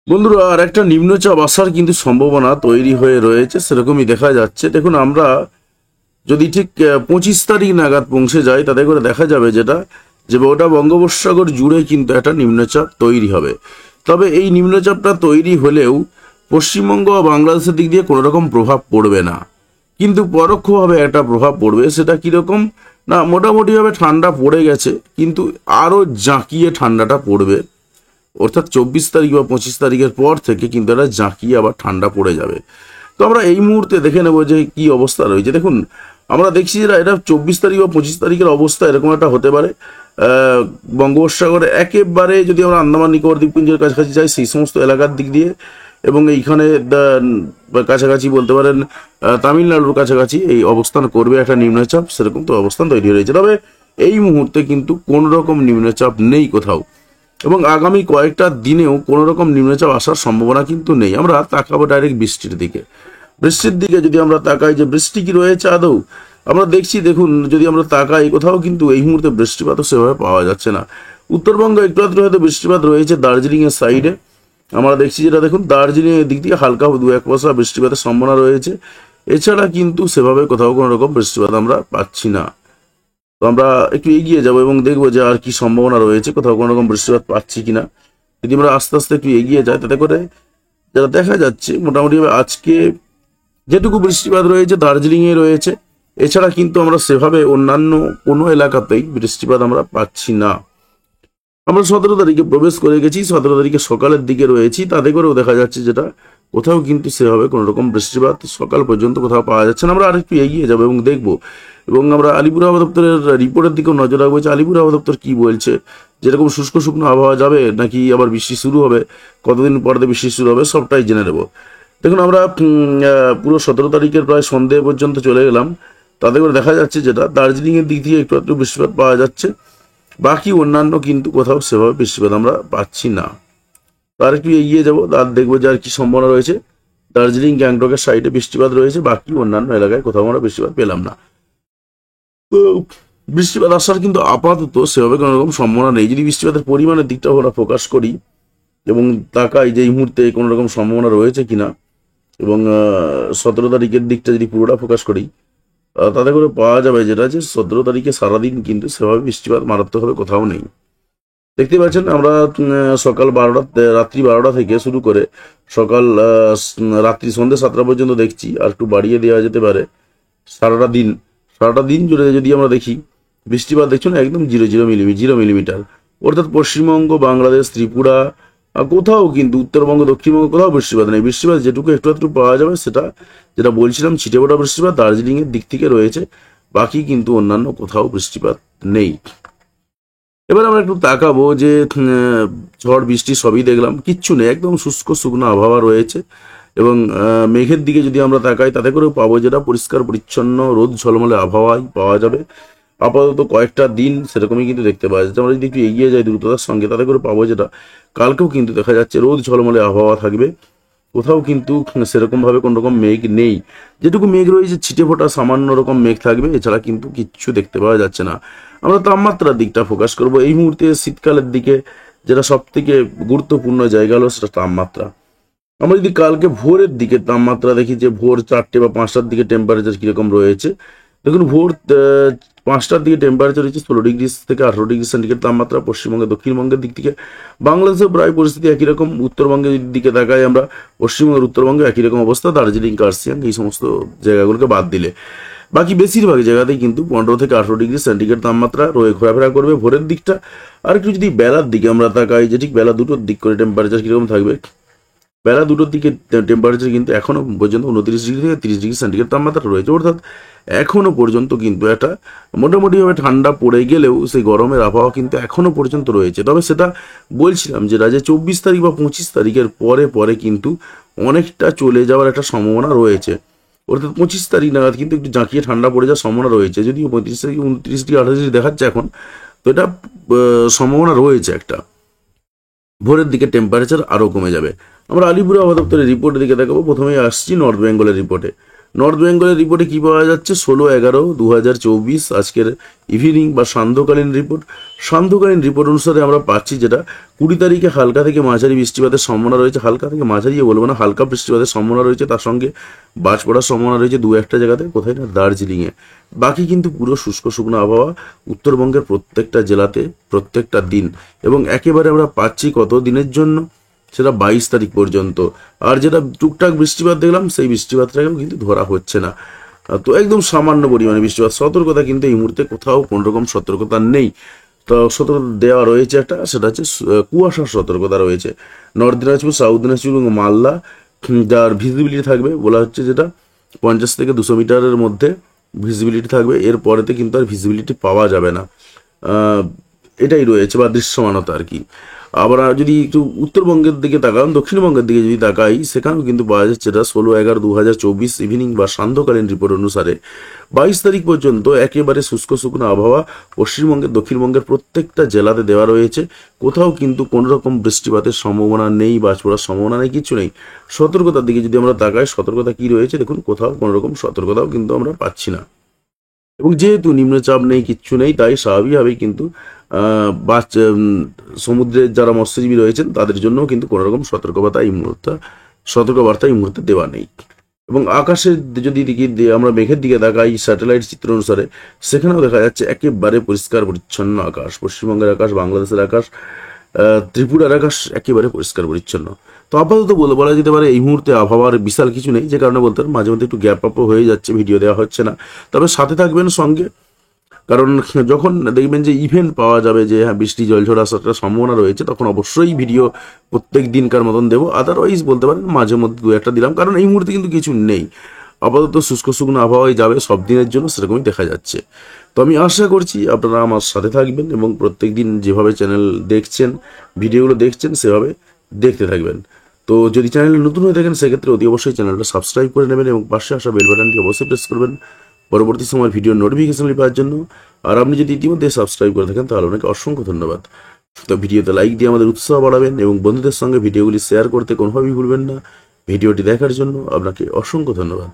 বন্ধুরা, আর একটা নিম্নচাপ আসার কিন্তু সম্ভাবনা তৈরি হয়ে রয়েছে, সেরকমই দেখা যাচ্ছে। দেখুন, আমরা যদি ঠিক 25 তারিখ নাগাদ পৌঁছে যাই, তাতে করে দেখা যাবে যে ওটা বঙ্গোপসাগর জুড়ে কিন্তু একটা নিম্নচাপ তৈরি হবে। তবে এই নিম্নচাপটা তৈরি হলেও পশ্চিমবঙ্গ বা বাংলাদেশের দিক দিয়ে কোনো রকম প্রভাব পড়বে না, কিন্তু পরোক্ষভাবে একটা প্রভাব পড়বে। সেটা কীরকম না, মোটামুটিভাবে ঠান্ডা পড়ে গেছে, কিন্তু আরও জাঁকিয়ে ঠান্ডাটা পড়বে। অর্থাৎ 24 তারিখ বা 25 তারিখের পর থেকে কিন্তু একটা জাঁকিয়ে আবার ঠান্ডা পড়ে যাবে। তো আমরা এই মুহূর্তে দেখে নেব যে কি অবস্থা রয়েছে। দেখুন, আমরা দেখছি যে এটা 24 তারিখ বা 25 তারিখের অবস্থা এরকম একটা হতে পারে। বঙ্গোপসাগরে একেবারে যদি আমরা আন্দামান নিকোবর দ্বীপপুঞ্জের কাছাকাছি যাই, সেই সমস্ত এলাকার দিক দিয়ে, এবং এইখানে কাছাকাছি বলতে পারেন তামিলনাড়ুর কাছাকাছি এই অবস্থান করবে একটা নিম্নচাপ, সেরকম তো অবস্থান তৈরি হয়ে রয়েছে। তবে এই মুহূর্তে কিন্তু কোনো রকম নিম্নচাপ নেই কোথাও, এবং আগামী কয়েকটা দিনেও কোনো রকম নিম্নচাপ আসার সম্ভাবনা কিন্তু নেই। আমরা তাকাবো ডাইরেক্ট বৃষ্টির দিকে। বৃষ্টির দিকে যদি আমরা তাকাই, যে বৃষ্টি কি রয়েছে আদৌ, আমরা দেখছি। দেখুন, যদি আমরা তাকাই, কোথাও কিন্তু এই মুহূর্তে বৃষ্টিপাতও সেভাবে পাওয়া যাচ্ছে না। উত্তরবঙ্গে একটু আধটু হয়তো বৃষ্টিপাত রয়েছে দার্জিলিং এর সাইডে। আমরা দেখছি যেটা, দেখুন, দার্জিলিং এর দিক থেকে হালকা 2-1 পয়সা বৃষ্টিপাতের সম্ভাবনা রয়েছে। এছাড়া কিন্তু সেভাবে কোথাও কোনো রকম বৃষ্টিপাত আমরা পাচ্ছি না। তো আমরা একটু এগিয়ে যাব এবং দেখবো যে আর কি সম্ভাবনা রয়েছে, কোথাও কোনো রকম বৃষ্টিপাত পাচ্ছি কিনা। যদি আমরা আস্তে আস্তে একটু এগিয়ে যাই, তাতে করে যেটা দেখা যাচ্ছে, মোটামুটি আজকে যেটুকু বৃষ্টিপাত রয়েছে দার্জিলিংয়ে রয়েছে। এছাড়া কিন্তু আমরা সেভাবে অন্যান্য কোনো এলাকাতেই বৃষ্টিপাত আমরা পাচ্ছি না। আমরা 17 তারিখে প্রবেশ করে গেছি, 17 তারিখে সকালের দিকে রয়েছি, তাতে করেও দেখা যাচ্ছে যেটা কোথাও কিন্তু সেভাবে কোনো রকম বৃষ্টিপাত সকাল পর্যন্ত কোথাও পাওয়া যাচ্ছে না। আমরা আরেকটু এগিয়ে যাবো এবং দেখবো, এবং আমরা আলিপুর আবহাওয়া দপ্তরের রিপোর্টের দিকেও নজর রাখবো যে আলিপুর আবহাওয়া দপ্তর কি বলছে, যেরকম শুষ্ক শুকনো আবহাওয়া যাবে নাকি আবার বৃষ্টি শুরু হবে, কতদিন পরে বৃষ্টি শুরু হবে, সবটাই জেনে নেবো। দেখুন, আমরা পুরো 17 তারিখের প্রায় সন্ধে পর্যন্ত চলে গেলাম, তাতে করে দেখা যাচ্ছে যেটা দার্জিলিংয়ের দিক থেকে একটু একটু বৃষ্টিপাত পাওয়া যাচ্ছে। বাকি অন্যান্য কিন্তু কোথাও সেভাবে বৃষ্টিপাত আমরা পাচ্ছি না। তার একটু এগিয়ে যাবো, আর দেখবো যে আর কি সম্ভাবনা রয়েছে। দার্জিলিং গ্যাংটকের সাইডে বৃষ্টিপাত রয়েছে, বাকি অন্যান্য এলাকায় কোথাও আমরা বৃষ্টিপাত পেলাম না। তো বৃষ্টিপাত আসার কিন্তু আপাতত সেভাবে কোনো রকম সম্ভাবনা নেই। যদি বৃষ্টিপাতের পরিমাণের দিকটা আমরা ফোকাস করি এবং তাকাই যে এই মুহূর্তে কোনো রকম সম্ভাবনা রয়েছে কিনা, এবং 17 তারিখের দিকটা যদি পুরোটা ফোকাস করি, তাতে করে পাওয়া যাবে যেটা, যে 17 তারিখে সারাদিন কিন্তু সেভাবে বৃষ্টিপাত মারাত্মকভাবে কোথাও নেই। দেখতে পাচ্ছেন, আমরা সকাল 12টা, রাত্রি 12টা থেকে শুরু করে সকাল রাত্রি সন্ধ্যে 7টা পর্যন্ত দেখছি, আর একটু বাড়িয়ে দেওয়া যেতে পারে। সারাটা দিন জুড়ে যদি আমরা দেখি, বৃষ্টিপাত দেখছো না, একদম 0 মিলিমিটার। অর্থাৎ পশ্চিমবঙ্গ, বাংলাদেশ, ত্রিপুরা, কোথাও কিন্তু উত্তরবঙ্গ, দক্ষিণবঙ্গ কোথাও বৃষ্টিপাত নেই। বৃষ্টিপাত যেটুকু একটু একটু পাওয়া যাবে, সেটা যেটা বলছিলাম, ছিটেফোঁটা বৃষ্টিপাত দার্জিলিংয়ের দিক থেকে রয়েছে, বাকি কিন্তু অন্যান্য কোথাও বৃষ্টিপাত নেই। এবার আমরা একটু তাকাবো যে ঝড় বৃষ্টি সবই দেখলাম, কিচ্ছু নেই, একদম শুষ্ক শুকনো আবহাওয়া রয়েছে। এবং মেঘের দিকে যদি আমরা তাকাই, তাতে করেও পাবো যেটা পরিষ্কার পরিচ্ছন্ন রোদ ঝলমলে আবহাওয়াই পাওয়া যাবে আপাতত কয়েকটা দিন, সেরকমই কিন্তু দেখতে পাওয়া যাচ্ছে। আমরা যদি একটু এগিয়ে যাই দ্রুততার সঙ্গে, তাতে করে পাবো যেটা কালকেও কিন্তু দেখা যাচ্ছে রোদ ঝলমলে আবহাওয়া থাকবে। কোথাও কিন্তু সেরকমভাবে কোনো রকম মেঘ নেই। যেটুকু মেঘ রয়েছে ছিটেফোঁটা সামান্য রকম মেঘ থাকবে, এছাড়া কিন্তু কিচ্ছু দেখতে পাওয়া যাচ্ছে না। আমরা তাপমাত্রার দিকটা ফোকাস করব এই মুহূর্তে। শীতকালের দিকে যেটা সব থেকে গুরুত্বপূর্ণ জায়গা হলো সেটা তাপমাত্রা। আমরা যদি কালকে ভোরের দিকে তাপমাত্রা দেখি, যে ভোর 4টে বা 5টার দিকে টেম্পারেচার কীরকম রয়েছে, দেখুন ভোর 5টার দিকে টেম্পারেচার রয়েছে 16 ডিগ্রি থেকে 18 ডিগ্রি সেন্টিগ্রেড তাপমাত্রা। পশ্চিমবঙ্গে, দক্ষিণবঙ্গের দিক থেকে বাংলাদেশের প্রায় পরিস্থিতি একই রকম। উত্তরবঙ্গের দিকে তাকাই আমরা, পশ্চিমবঙ্গের উত্তরবঙ্গে একই রকম অবস্থা, দার্জিলিং, কার্সিয়াং, এই সমস্ত জায়গাগুলোকে বাদ দিলে বাকি বেশিরভাগ জায়গাতেই কিন্তু 15 থেকে 18 ডিগ্রি সেন্টিগ্রেড তাপমাত্রা রয়ে ঘোরাফেরা করবে ভোরের দিকটা। আর একটু যদি বেলার দিকে আমরা তাকাই, যে ঠিক বেলা 2টোর দিক করে টেম্পারেচার কীরকম থাকবে, বেলা 2টোর দিকে টেম্পারেচার কিন্তু এখনও পর্যন্ত 29 ডিগ্রি থেকে 30 ডিগ্রি সেন্টিগ্রেড তাপমাত্রা রয়েছে। অর্থাৎ এখনও পর্যন্ত কিন্তু একটা মোটামুটিভাবে ঠান্ডা পড়ে গেলেও সেই গরমের আবহাওয়া কিন্তু এখনও পর্যন্ত রয়েছে। তবে সেটা বলছিলাম যে 24 তারিখ বা 25 তারিখের পরে পরে কিন্তু অনেকটা চলে যাওয়ার একটা সম্ভাবনা রয়েছে। অর্থাৎ 25 তারিখ নাগাদ কিন্তু একটু জাঁকিয়ে ঠান্ডা পড়ে যাওয়ার সম্ভাবনা রয়েছে। যদিও 35 তারিখ 29 ডিগ্রি 28 ডিগ্রি দেখাচ্ছে এখন, তো এটা সম্ভাবনা রয়েছে একটা। ভোরের দিকে টেম্পারেচার আরও কমে যাবে। আমরা আলিপুর আবহাওয়া দপ্তরের রিপোর্টের দিকে দেখাবো। প্রথমেই আসছি নর্থ বেঙ্গলের রিপোর্টে। নর্থ বেঙ্গলের রিপোর্টে কি পাওয়া যাচ্ছে 16/11/2024 আজকের ইভিনিং বা সান্ধ্যকালীন রিপোর্ট। সান্ধ্যকালীন রিপোর্ট অনুসারে আমরা পাচ্ছি যেটা 20 তারিখে হালকা থেকে মাঝারি বৃষ্টিপাতের সম্ভাবনা রয়েছে। হালকা থেকে মাঝারিও বলবো না, হালকা বৃষ্টিপাতের সম্ভাবনা রয়েছে, তার সঙ্গে বাজ পড়ার সম্ভাবনা রয়েছে 2-1টা জায়গাতে, কোথায় না দার্জিলিংয়ে। বাকি কিন্তু পুরো শুষ্ক শুকনো আবহাওয়া উত্তরবঙ্গের প্রত্যেকটা জেলাতে প্রত্যেকটা দিন, এবং একেবারে আমরা পাচ্ছি কত দিনের জন্য, সেটা 22 তারিখ পর্যন্ত। আর যেটা টুকটাক বৃষ্টিপাত দেখলাম সেই বৃষ্টিপাতটাকেও কিন্তু ধরা হচ্ছে না, তো একদম সামান্য পরিমাণে বৃষ্টিপাত। সতর্কতা কিন্তু এই মুহূর্তে কোথাও কোনো রকম সতর্কতা নেই। তো সতর্কতা দেওয়া রয়েছে একটা, সেটা হচ্ছে কুয়াশার সতর্কতা রয়েছে নর্থ দিনাজপুর, সাউথ দিনাজপুর এবং মালদা, যার ভিজিবিলিটি থাকবে বলা হচ্ছে যেটা 50 থেকে 200 মিটারের মধ্যে ভিজিবিলিটি থাকবে। এর পরেতে কিন্তু আর ভিজিবিলিটি পাওয়া যাবে না, এটাই রয়েছে বা দৃশ্যমানতা আর কি। আবার যদি একটু উত্তরবঙ্গের দিকে তাকান, দক্ষিণবঙ্গের দিকে যদি তাকাই, সেখানেও কিন্তু পাওয়া যাচ্ছে এটা 16/11/2024 ইভিনিং বা সান্ধ্যকালীন রিপোর্ট অনুসারে 22 তারিখ পর্যন্ত একেবারে শুষ্ক শুকনো আবহাওয়া পশ্চিমবঙ্গের দক্ষিণবঙ্গের প্রত্যেকটা জেলাতে দেওয়া রয়েছে। কোথাও কিন্তু কোনো রকম বৃষ্টিপাতের সম্ভাবনা নেই, বাজ পড়ার সম্ভাবনা নেই, কিছু নেই। সতর্কতার দিকে যদি আমরা তাকাই, সতর্কতা কি রয়েছে দেখুন, কোথাও কোনো রকম সতর্কতাও কিন্তু আমরা পাচ্ছি না। এবং যেহেতু নিম্নচাপ নেই, কিচ্ছু নেই, তাই স্বাভাবিকভাবেই কিন্তু সমুদ্রের যারা মৎস্যজীবী রয়েছেন তাদের জন্য কিন্তু কোনো রকম সতর্কবার্তা এই মুহূর্তে দেওয়া নেই। এবং আকাশের যদি আমরা মেঘের দিকে তাকাই স্যাটেলাইট চিত্র অনুসারে, সেখানেও দেখা যাচ্ছে একেবারে পরিষ্কার পরিচ্ছন্ন আকাশ। পশ্চিমবঙ্গের আকাশ, বাংলাদেশের আকাশ, ত্রিপুরার আকাশ একেবারে পরিষ্কার পরিচ্ছন্ন। তো আপাতত বলা যেতে পারে এই মুহূর্তে আবহাওয়ার বিশাল কিছু নেই, যে কারণে বলতে মাঝে মধ্যে একটু গ্যাপ আপ হয়ে যাচ্ছে, ভিডিও দেওয়া হচ্ছে না। তবে সাথে থাকবেন সঙ্গে, কারণ যখন দেখবেন যে ইভেন্ট পাওয়া যাবে যে হ্যাঁ বৃষ্টি জলঝড় আসার একটা সম্ভাবনা রয়েছে, তখন অবশ্যই ভিডিও প্রত্যেক দিনকার মতন দেবো। আদারওয়াইজ বলতে পারেন মাঝে মধ্যে 2-1টা দিলাম, কারণ এই মুহূর্তে কিন্তু কিছু নেই। আপাতত শুষ্ক শুকনো আবহাওয়ায় যাবে সব দিনের জন্য, সেরকমই দেখা যাচ্ছে। তো আমি আশা করছি আপনারা আমার সাথে থাকবেন এবং প্রত্যেক দিন যেভাবে চ্যানেল দেখছেন, ভিডিওগুলো দেখছেন, সেভাবে দেখতে থাকবেন। তো যদি চ্যানেলে নতুন হয়ে থাকেন, সেক্ষেত্রে অতি অবশ্যই চ্যানেলটা সাবস্ক্রাইব করে নেবেন এবং পাশে আসা বেল বাটনটি অবশ্যই প্রেস করবেন পরবর্তী সময় ভিডিও নোটিফিকেশন পাওয়ার জন্য। আর আপনি যদি ইতিমধ্যে সাবস্ক্রাইব করে থাকেন, তাহলে আপনাকে অসংখ্য ধন্যবাদ। তো ভিডিওতে লাইক দিয়ে আমাদের উৎসাহ বাড়াবেন এবং বন্ধুদের সঙ্গে ভিডিওগুলি শেয়ার করতে কোনোভাবেই ভুলবেন না। ভিডিওটি দেখার জন্য আপনাকে অসংখ্য ধন্যবাদ।